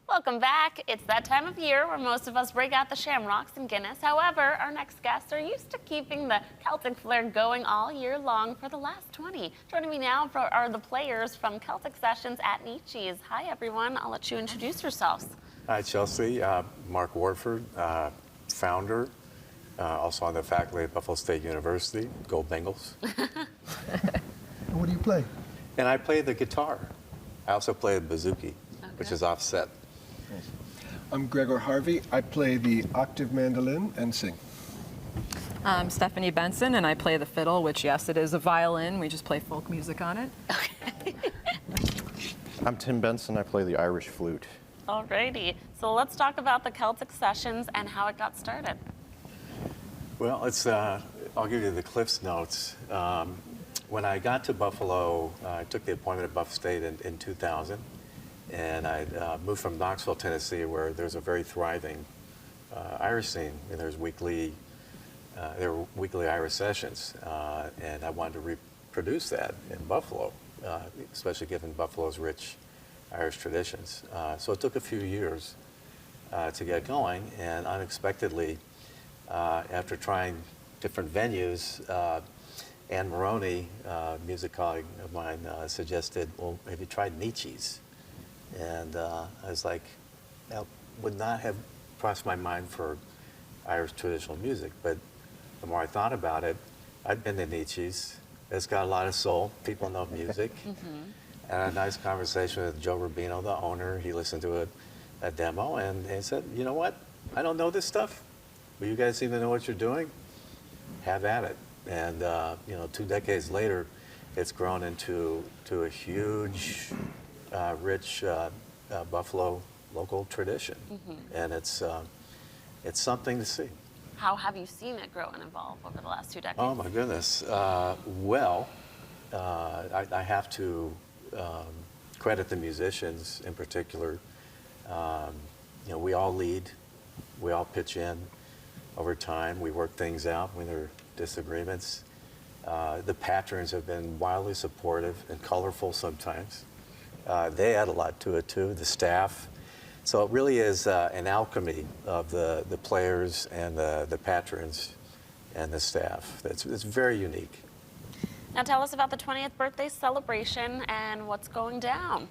Welcome back. It's that time of year where most of us break out the shamrocks and Guinness. However, our next guests are used to keeping the Celtic flair going all year long for the last 20. Joining me now are the players from Celtic Seisiuns at Nietzsche's. Hi, everyone. I'll let you introduce yourselves. Hi, Chelsea. Mark Warford, founder, also on the faculty at Buffalo State University. Go Bengals. And what do you play? And I play the guitar. I also play the bouzouki, which is offset. I'm Gregor Harvey. I play the octave mandolin and sing. I'm Stephanie Benson, and I play the fiddle, which, yes, it is a violin. We just play folk music on it. Okay. I'm Tim Benson. I play the Irish flute. Alrighty. So let's talk about the Celtic Seisiuns and how it got started. Well, I'll give you the Cliff's Notes. When I got to Buffalo, I took the appointment at Buff State in 2000. And I moved from Knoxville, Tennessee, where there's a very thriving Irish scene. And there were weekly Irish sessions, and I wanted to reproduce that in Buffalo, especially given Buffalo's rich Irish traditions. So it took a few years to get going, and unexpectedly, after trying different venues, Anne Maroney, a music colleague of mine, suggested, well, have you tried Nietzsche's? And I was like, that would not have crossed my mind for Irish traditional music. But the more I thought about it, I'd been to Nietzsche's. It's got a lot of soul. People know music. And I had a nice conversation with Joe Rubino, the owner. He listened to a demo and he said, you know what? I don't know this stuff, but you guys seem to know what you're doing. Have at it. And 2 decades later, it's grown into a huge, rich Buffalo local tradition, and it's something to see. How have you seen it grow and evolve over the last 2 decades? Oh my goodness! I have to credit the musicians in particular. We all lead, we all pitch in over time. We work things out when there are disagreements. The patrons have been wildly supportive and colorful sometimes. They add a lot to it too, the staff. So it really is an alchemy of the players and the patrons and the staff. It's very unique. Now tell us about the 20th birthday celebration and what's going down.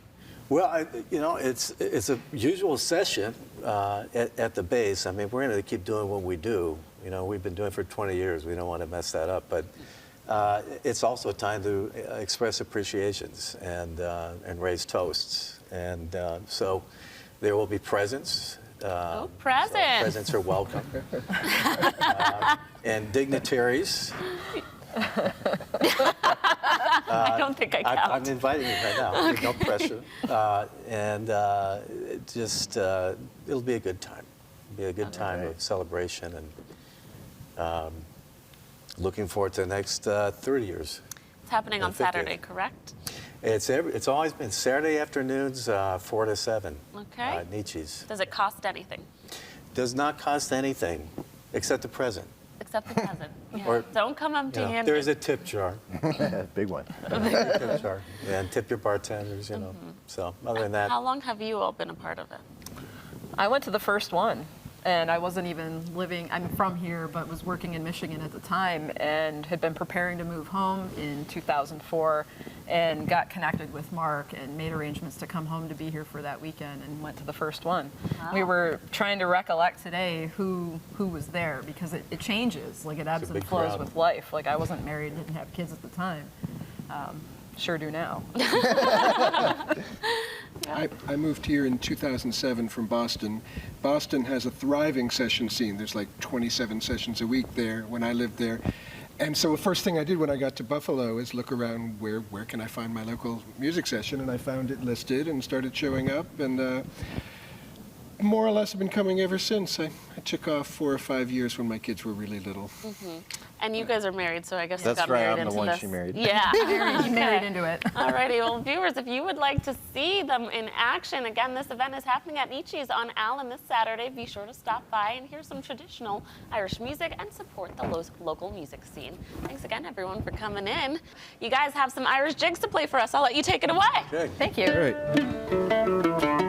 Well, it's a usual session at the base. I mean, we're going to keep doing what we do. We've been doing it for 20 years. We don't want to mess that up, but it's also a time to express appreciations and raise toasts. And so there will be presents. Presents! So presents are welcome. And dignitaries. I don't think I count. I'm inviting you right now. Okay. No pressure. It'll be a good time. It'll be a good time of celebration and looking forward to the next 30 years. It's happening on Saturday, correct? It's always been Saturday afternoons, 4 to 7. Okay. Nietzsche's. Does it cost anything? Does not cost anything, except the present. Except the present. Yeah. Or, don't come empty-handed. There's a tip jar. Big one. Tip jar. And tip your bartenders, So other than that. How long have you all been a part of it? I went to the first one, and I wasn't even I'm from here, but was working in Michigan at the time and had been preparing to move home in 2004 and got connected with Mark and made arrangements to come home to be here for that weekend and went to the first one. Wow. We were trying to recollect today who was there because it changes, like it ebbs and flows crowd. with life. Like I wasn't married, didn't have kids at the time. Sure do now. I moved here in 2007 from Boston. Boston has a thriving session scene. There's like 27 sessions a week there when I lived there. And so the first thing I did when I got to Buffalo is look around where can I find my local music session, and I found it listed and started showing up, and more or less have been coming ever since. I took off 4 or 5 years when my kids were really little. And you guys are married, so I guess you That's got right, married I'm into the one this. she married. Yeah. He married into it. Alrighty, well, viewers, if you would like to see them in action, again, this event is happening at Nietzsche's on Allen this Saturday. Be sure to stop by and hear some traditional Irish music and support the local music scene. Thanks again, everyone, for coming in. You guys have some Irish jigs to play for us. I'll let you take it away. Okay. Thank you. All right.